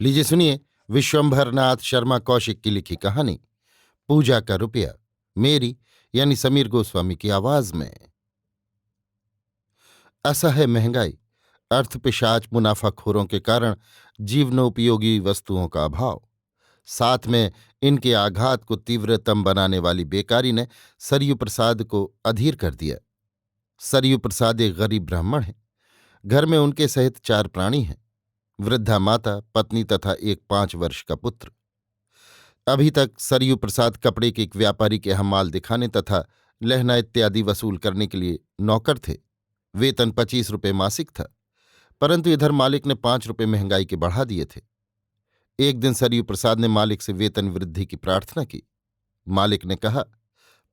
लीजिए सुनिए विश्वंभरनाथ शर्मा कौशिक की लिखी कहानी पूजा का रुपया, मेरी यानी समीर गोस्वामी की आवाज में। असह्य महंगाई, अर्थपिशाच मुनाफाखोरों के कारण जीवनोपयोगी वस्तुओं का अभाव, साथ में इनके आघात को तीव्रतम बनाने वाली बेकारी ने सरयू प्रसाद को अधीर कर दिया। सरयू प्रसाद एक गरीब ब्राह्मण हैं। घर में उनके सहित 4 प्राणी हैं, वृद्धा माता, पत्नी तथा एक 5 वर्ष का पुत्र। अभी तक सरयू प्रसाद कपड़े के एक व्यापारी के यहाँ माल दिखाने तथा लहना इत्यादि वसूल करने के लिए नौकर थे। वेतन 25 रुपये मासिक था, परंतु इधर मालिक ने 5 रुपये महंगाई के बढ़ा दिए थे। एक दिन सरयू प्रसाद ने मालिक से वेतन वृद्धि की प्रार्थना की। मालिक ने कहा,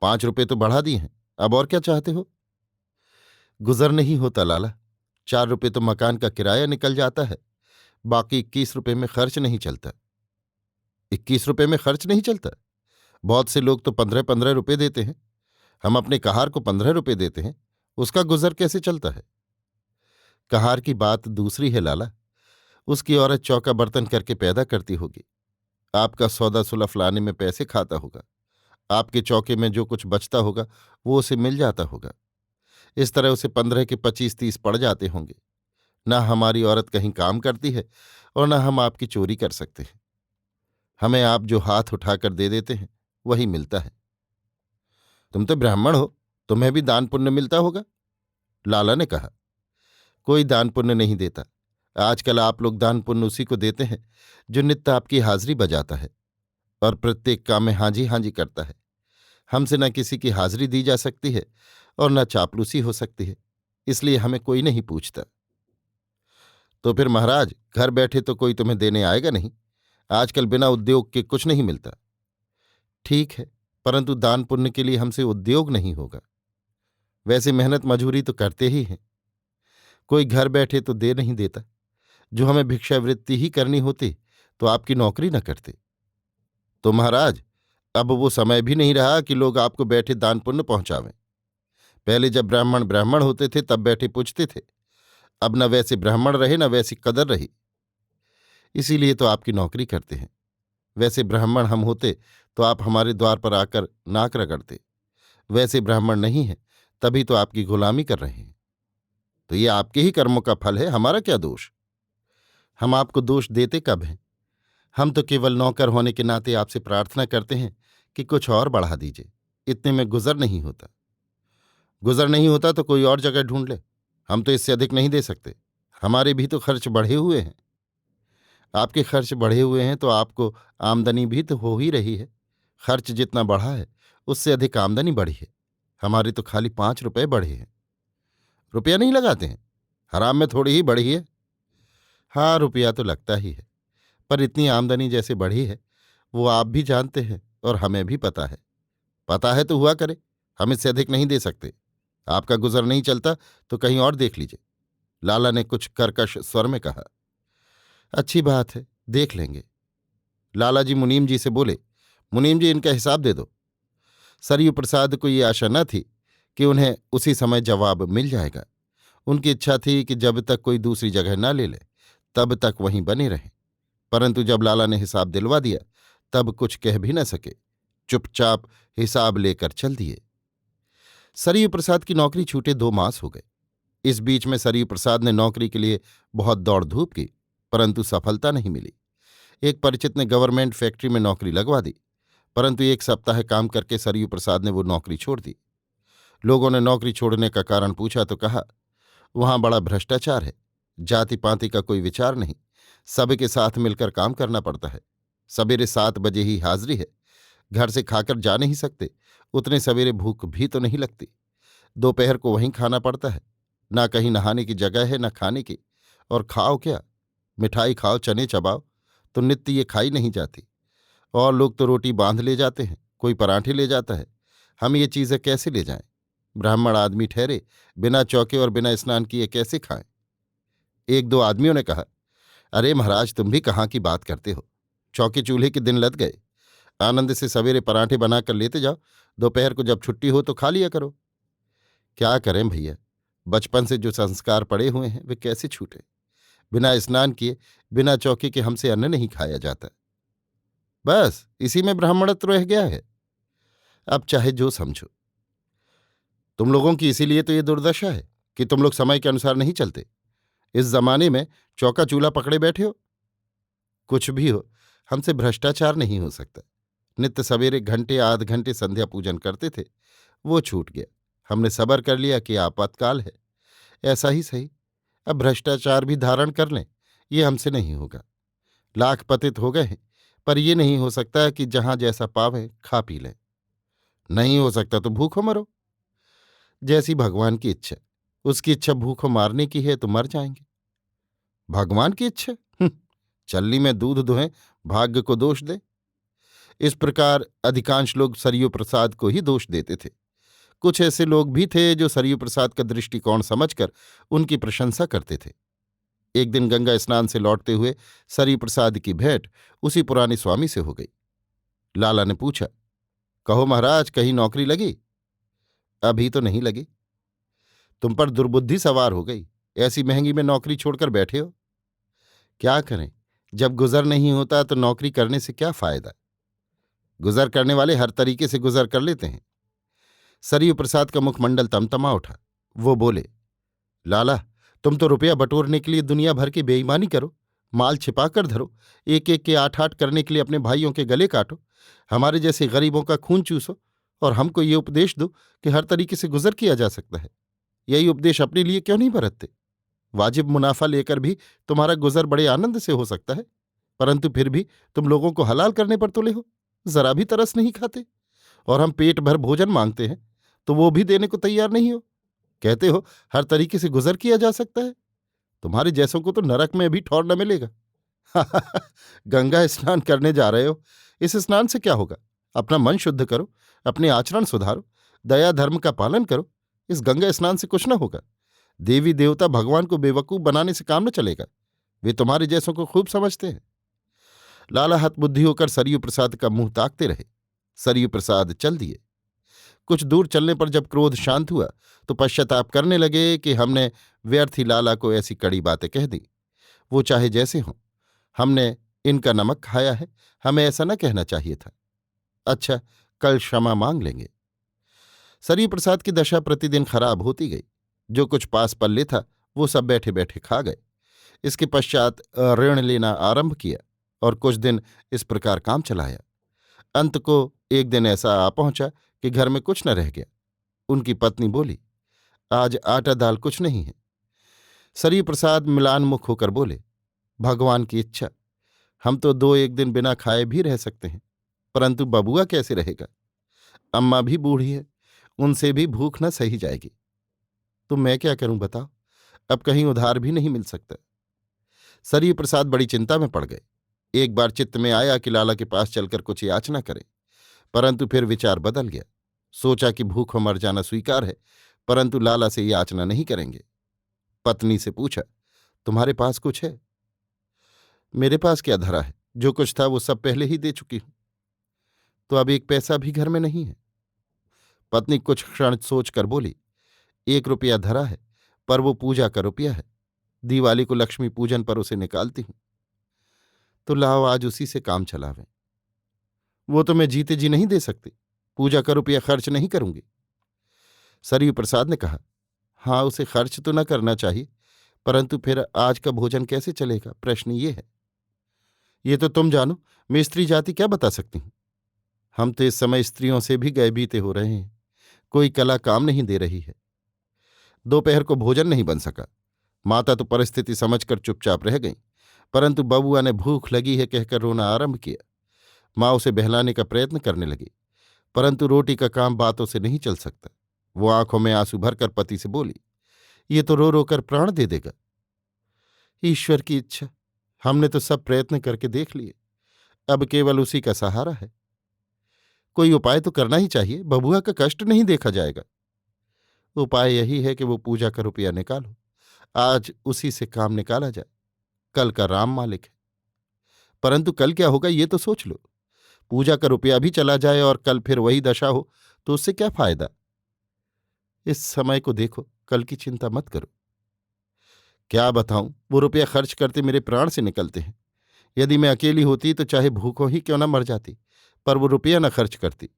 5 रुपये तो बढ़ा दिए हैं, अब और क्या चाहते हो? गुजर नहीं होता लाला, 4 रुपये तो मकान का किराया निकल जाता है, बाकी 21 रुपये में खर्च नहीं चलता। 21 रुपये में खर्च नहीं चलता? बहुत से लोग तो 15-15 रुपये देते हैं। हम अपने कहार को 15 रुपये देते हैं, उसका गुजर कैसे चलता है? कहार की बात दूसरी है लाला, उसकी औरत चौका बर्तन करके पैदा करती होगी, आपका सौदा सुलफ लाने में पैसे खाता होगा, आपके चौके में जो कुछ बचता होगा वो उसे मिल जाता होगा। इस तरह उसे 15 के 25-30 पड़ जाते होंगे। ना हमारी औरत कहीं काम करती है और ना हम आपकी चोरी कर सकते हैं। हमें आप जो हाथ उठाकर दे देते हैं वही मिलता है। तुम तो ब्राह्मण हो, तुम्हें भी दान पुण्य मिलता होगा, लाला ने कहा। कोई दान पुण्य नहीं देता। आजकल आप लोग दान पुण्य उसी को देते हैं जो नित्य आपकी हाजिरी बजाता है और प्रत्येक काम में हाजी हाजी करता है। हमसे न किसी की हाजिरी दी जा सकती है और न चापलूसी हो सकती है, इसलिए हमें कोई नहीं पूछता। तो फिर महाराज, घर बैठे तो कोई तुम्हें देने आएगा नहीं। आजकल बिना उद्योग के कुछ नहीं मिलता। ठीक है, परंतु दान पुण्य के लिए हमसे उद्योग नहीं होगा। वैसे मेहनत मजूरी तो करते ही हैं, कोई घर बैठे तो दे नहीं देता। जो हमें भिक्षावृत्ति ही करनी होती तो आपकी नौकरी न करते। तो महाराज, अब वो समय भी नहीं रहा कि लोग आपको बैठे दान पुण्य पहुंचावें। पहले जब ब्राह्मण ब्राह्मण होते थे तब बैठे पूछते थे, अब न वैसे ब्राह्मण रहे न वैसी कदर रही, इसीलिए तो आपकी नौकरी करते हैं। वैसे ब्राह्मण हम होते तो आप हमारे द्वार पर आकर नाक रगड़ते। वैसे ब्राह्मण नहीं है, तभी तो आपकी गुलामी कर रहे हैं। तो ये आपके ही कर्मों का फल है, हमारा क्या दोष? हम आपको दोष देते कब हैं? हम तो केवल नौकर होने के नाते आपसे प्रार्थना करते हैं कि कुछ और बढ़ा दीजिए, इतने में गुजर नहीं होता। गुजर नहीं होता तो कोई और जगह ढूंढ ले, हम तो इससे अधिक नहीं दे सकते। हमारे भी तो खर्च बढ़े हुए हैं। आपके खर्च बढ़े हुए हैं तो आपको आमदनी भी तो हो ही रही है। खर्च जितना बढ़ा है उससे अधिक आमदनी बढ़ी है। हमारे तो खाली 5 रुपये बढ़े हैं। रुपया नहीं लगाते हैं, हराम में थोड़ी ही बढ़ी है। हाँ, रुपया तो लगता ही है, पर इतनी आमदनी जैसे बढ़ी है वो आप भी जानते हैं और हमें भी पता है। पता है तो हुआ करे, हम इससे अधिक नहीं दे सकते। आपका गुजर नहीं चलता तो कहीं और देख लीजिए, लाला ने कुछ कर्कश स्वर में कहा। अच्छी बात है, देख लेंगे। लाला जी मुनीम जी से बोले, मुनीम जी, इनका हिसाब दे दो। सरयू प्रसाद को ये आशा न थी कि उन्हें उसी समय जवाब मिल जाएगा। उनकी इच्छा थी कि जब तक कोई दूसरी जगह न ले ले तब तक वहीं बने रहें, परंतु जब लाला ने हिसाब दिलवा दिया तब कुछ कह भी न सके, चुपचाप हिसाब लेकर चल दिए। सरयू प्रसाद की नौकरी छूटे 2 मास हो गए। इस बीच में सरयू प्रसाद ने नौकरी के लिए बहुत दौड़ धूप की, परंतु सफलता नहीं मिली। एक परिचित ने गवर्नमेंट फैक्ट्री में नौकरी लगवा दी, परंतु 1 सप्ताह काम करके सरयू प्रसाद ने वो नौकरी छोड़ दी। लोगों ने नौकरी छोड़ने का कारण पूछा तो कहा, वहां बड़ा भ्रष्टाचार है, जाति पाति का कोई विचार नहीं, सबके साथ मिलकर काम करना पड़ता है। सवेरे 7 बजे ही हाजिरी है, घर से खाकर जा नहीं सकते, उतने सवेरे भूख भी तो नहीं लगती। दोपहर को वहीं खाना पड़ता है, ना कहीं नहाने की जगह है न खाने की, और खाओ क्या? मिठाई खाओ, चने चबाओ, तो नित्य ये खाई नहीं जाती। और लोग तो रोटी बांध ले जाते हैं, कोई पराठे ले जाता है, हम ये चीजें कैसे ले जाएं? ब्राह्मण आदमी ठहरे, बिना चौके और बिना स्नान किए कैसे खाएं? 1-2 आदमियों ने कहा, अरे महाराज, तुम भी कहाँ की बात करते हो? चौके चूल्हे के दिन लद गए। आनंद से सवेरे पराठे बनाकर लेते जाओ, दोपहर को जब छुट्टी हो तो खा लिया करो। क्या करें भैया, बचपन से जो संस्कार पड़े हुए हैं वे कैसे छूटे? बिना स्नान किए, बिना चौके के हमसे अन्न नहीं खाया जाता। बस इसी में ब्राह्मणत्व रह गया है। अब चाहे जो समझो। तुम लोगों की इसीलिए तो ये दुर्दशा है कि तुम लोग समय के अनुसार नहीं चलते। इस जमाने में चौका चूल्हा पकड़े बैठे हो। कुछ भी हो, हमसे भ्रष्टाचार नहीं हो सकता। नित्य सवेरे घंटे आध घंटे संध्या पूजन करते थे, वो छूट गया। हमने सबर कर लिया कि आपातकाल है। ऐसा ही सही, अब भ्रष्टाचार भी धारण कर लें, ये हमसे नहीं होगा। लाख पतित हो गए हैं, पर यह नहीं हो सकता कि जहां जैसा पावें खा पी लें। नहीं हो सकता तो भूखो मरो। जैसी भगवान की इच्छा। उसकी इच्छा भूखों मारने की है तो मर जाएंगे। भगवान की इच्छा? चलनी में दूध दुहें, भाग्य को दोष दे। इस प्रकार अधिकांश लोग सरयू प्रसाद को ही दोष देते थे। कुछ ऐसे लोग भी थे जो सरयू प्रसाद का दृष्टिकोण समझकर उनकी प्रशंसा करते थे। एक दिन गंगा स्नान से लौटते हुए सरयू प्रसाद की भेंट उसी पुराने स्वामी से हो गई। लाला ने पूछा, कहो महाराज, कहीं नौकरी लगी? अभी तो नहीं लगी। तुम पर दुर्बुद्धि सवार हो गई, ऐसी महंगी में नौकरी छोड़कर बैठे हो। क्या करें, जब गुजर नहीं होता तो नौकरी करने से क्या फायदा। गुजर करने वाले हर तरीके से गुजर कर लेते हैं। सरयू प्रसाद का मुखमंडल तमतमा उठा। वो बोले, लाला, तुम तो रुपया बटोरने के लिए दुनिया भर की बेईमानी करो, माल छिपा कर धरो, एक एक के आठ आठ करने के लिए अपने भाइयों के गले काटो, हमारे जैसे गरीबों का खून चूसो, और हमको ये उपदेश दो कि हर तरीके से गुजर किया जा सकता है। यही उपदेश अपने लिए क्यों नहीं बरतते? वाजिब मुनाफा लेकर भी तुम्हारा गुजर बड़े आनंद से हो सकता है, परंतु फिर भी तुम लोगों को हलाल करने पर तुले हो, जरा भी तरस नहीं खाते। और हम पेट भर भोजन मांगते हैं तो वो भी देने को तैयार नहीं हो। कहते हो हर तरीके से गुजर किया जा सकता है। तुम्हारे जैसों को तो नरक में भी ठौर न मिलेगा। गंगा स्नान करने जा रहे हो, इस स्नान से क्या होगा? अपना मन शुद्ध करो, अपने आचरण सुधारो, दया धर्म का पालन करो। इस गंगा स्नान से कुछ न होगा। देवी देवता भगवान को बेवकूफ बनाने से काम न चलेगा। वे तुम्हारे जैसों को खूब समझते हैं। लाला हतबुद्धि होकर सरयू प्रसाद का मुंह ताकते रहे। सरयू प्रसाद चल दिए। कुछ दूर चलने पर जब क्रोध शांत हुआ तो पश्चाताप करने लगे कि हमने व्यर्थ ही लाला को ऐसी कड़ी बातें कह दी। वो चाहे जैसे हों, हमने इनका नमक खाया है, हमें ऐसा न कहना चाहिए था। अच्छा, कल क्षमा मांग लेंगे। सरयू प्रसाद की दशा प्रतिदिन खराब होती गई। जो कुछ पास पल्ले था वो सब बैठे बैठे खा गए। इसके पश्चात ऋण लेना आरंभ किया और कुछ दिन इस प्रकार काम चलाया। अंत को एक दिन ऐसा आ पहुंचा कि घर में कुछ न रह गया। उनकी पत्नी बोली, आज आटा दाल कुछ नहीं है। सरयू प्रसाद मिलानमुख होकर बोले, भगवान की इच्छा, हम तो दो एक दिन बिना खाए भी रह सकते हैं, परंतु बबुआ कैसे रहेगा? अम्मा भी बूढ़ी है, उनसे भी भूख न सही जाएगी। तो मैं क्या करूं बताओ? अब कहीं उधार भी नहीं मिल सकता। सरयू प्रसाद बड़ी चिंता में पड़ गए। एक बार चित्त में आया कि लाला के पास चलकर कुछ याचना करें, परंतु फिर विचार बदल गया। सोचा कि भूखों मर जाना स्वीकार है, परंतु लाला से याचना नहीं करेंगे। पत्नी से पूछा, तुम्हारे पास कुछ है? मेरे पास क्या धरा है, जो कुछ था वो सब पहले ही दे चुकी हूं। तो अब एक पैसा भी घर में नहीं है। पत्नी कुछ क्षण सोचकर बोली, 1 रुपया धरा है, पर वो पूजा का रुपया है। दिवाली को लक्ष्मी पूजन पर उसे निकालती हूं। तो लाओ आज उसी से काम चलावें। वो तो मैं जीते जी नहीं दे सकती, पूजा का रुपया खर्च नहीं करूंगी। सरयू प्रसाद ने कहा, हाँ, उसे खर्च तो न करना चाहिए, परंतु फिर आज का भोजन कैसे चलेगा, प्रश्न ये है। ये तो तुम जानो, मैं स्त्री जाति क्या बता सकती हूं। हम तो इस समय स्त्रियों से भी गए बीते हो रहे हैं। कोई कला काम नहीं दे रही है। दोपहर को भोजन नहीं बन सका। माता तो परिस्थिति समझकर चुपचाप रह गईं, परंतु बबुआ ने भूख लगी है कहकर रोना आरंभ किया। माँ उसे बहलाने का प्रयत्न करने लगी, परंतु रोटी का काम बातों से नहीं चल सकता। वो आंखों में आंसू भरकर पति से बोली, ये तो रो रो कर प्राण दे देगा। ईश्वर की इच्छा, हमने तो सब प्रयत्न करके देख लिए, अब केवल उसी का सहारा है। कोई उपाय तो करना ही चाहिए, बबुआ का कष्ट नहीं देखा जाएगा। उपाय यही है कि वो पूजा का रुपया निकालो, आज उसी से काम निकाला जाए। कल का राम मालिक है। परंतु कल क्या होगा ये तो सोच लो। पूजा का रुपया भी चला जाए और कल फिर वही दशा हो तो उससे क्या फायदा? इस समय को देखो, कल की चिंता मत करो। क्या बताऊं, वो रुपया खर्च करते मेरे प्राण से निकलते हैं। यदि मैं अकेली होती तो चाहे भूखों ही क्यों न मर जाती, पर वो रुपया न खर्च करती।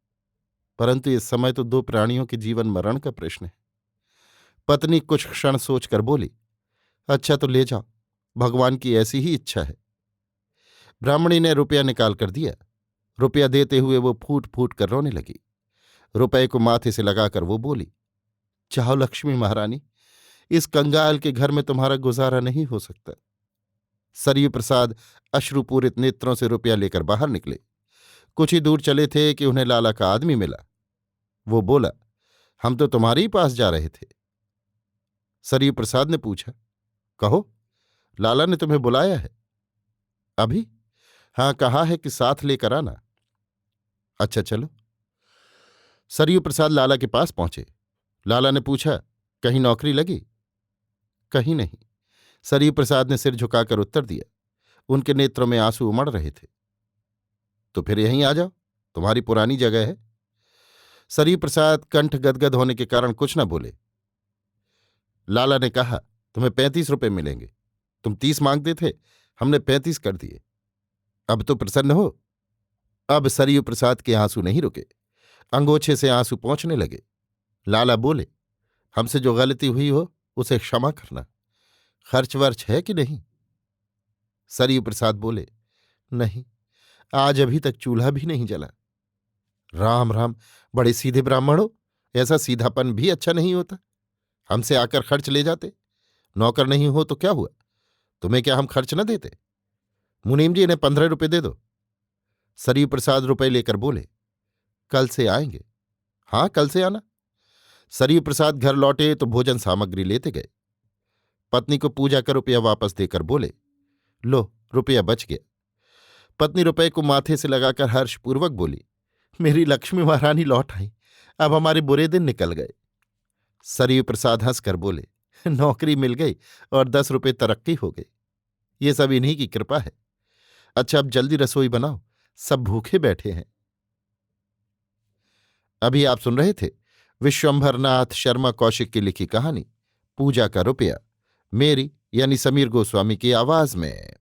परंतु इस समय तो दो प्राणियों के जीवन मरण का प्रश्न है। पत्नी कुछ क्षण सोचकर बोली, अच्छा तो ले जाओ, भगवान की ऐसी ही इच्छा है। ब्राह्मणी ने रुपया निकाल कर दिया। रुपया देते हुए वो फूट फूट कर रोने लगी। रुपये को माथे से लगाकर वो बोली, चाहो लक्ष्मी महारानी, इस कंगाल के घर में तुम्हारा गुजारा नहीं हो सकता। सरयू प्रसाद अश्रुपूरित नेत्रों से रुपया लेकर बाहर निकले। कुछ ही दूर चले थे कि उन्हें लाला का आदमी मिला। वो बोला, हम तो तुम्हारे ही पास जा रहे थे। सरयू प्रसाद ने पूछा, कहो, लाला ने तुम्हें बुलाया है? अभी? हाँ, कहा है कि साथ लेकर आना। अच्छा चलो। सरयू प्रसाद लाला के पास पहुंचे। लाला ने पूछा, कहीं नौकरी लगी? कहीं नहीं। सरयू प्रसाद ने सिर झुकाकर उत्तर दिया। उनके नेत्रों में आंसू उमड़ रहे थे। तो फिर यहीं आ जाओ, तुम्हारी पुरानी जगह है। सरयू प्रसाद कंठ गदगद होने के कारण कुछ न बोले। लाला ने कहा, तुम्हें 35 रुपये मिलेंगे। तुम 30 मांगते थे, हमने 35 कर दिए। अब तो प्रसन्न हो? अब सरयू प्रसाद के आंसू नहीं रुके, अंगोछे से आंसू पहुंचने लगे। लाला बोले, हमसे जो गलती हुई हो उसे क्षमा करना। खर्च वर्च है कि नहीं? सरयू प्रसाद बोले, नहीं, आज अभी तक चूल्हा भी नहीं जला। राम राम, बड़े सीधे ब्राह्मण हो। ऐसा सीधापन भी अच्छा नहीं होता। हमसे आकर खर्च ले जाते। नौकर नहीं हो तो क्या हुआ, तुम्हें क्या हम खर्च न देते? मुनीम जी, इन्हें 15 रुपये दे दो। सरयू प्रसाद रुपए लेकर बोले, कल से आएंगे। हाँ, कल से आना। सरयू प्रसाद घर लौटे तो भोजन सामग्री लेते गए। पत्नी को पूजा का रुपया वापस देकर बोले, लो, रुपया बच गया। पत्नी रुपये को माथे से लगाकर हर्षपूर्वक बोली, मेरी लक्ष्मी महारानी लौट आई, अब हमारे बुरे दिन निकल गए। सरयू प्रसाद हंसकर बोले, नौकरी मिल गई और 10 रुपये तरक्की हो गई। ये सब इन्हीं की कृपा है। अच्छा, अब जल्दी रसोई बनाओ, सब भूखे बैठे हैं। अभी आप सुन रहे थे विश्वंभरनाथ शर्मा कौशिक की लिखी कहानी पूजा का रुपया, मेरी यानी समीर गोस्वामी की आवाज में।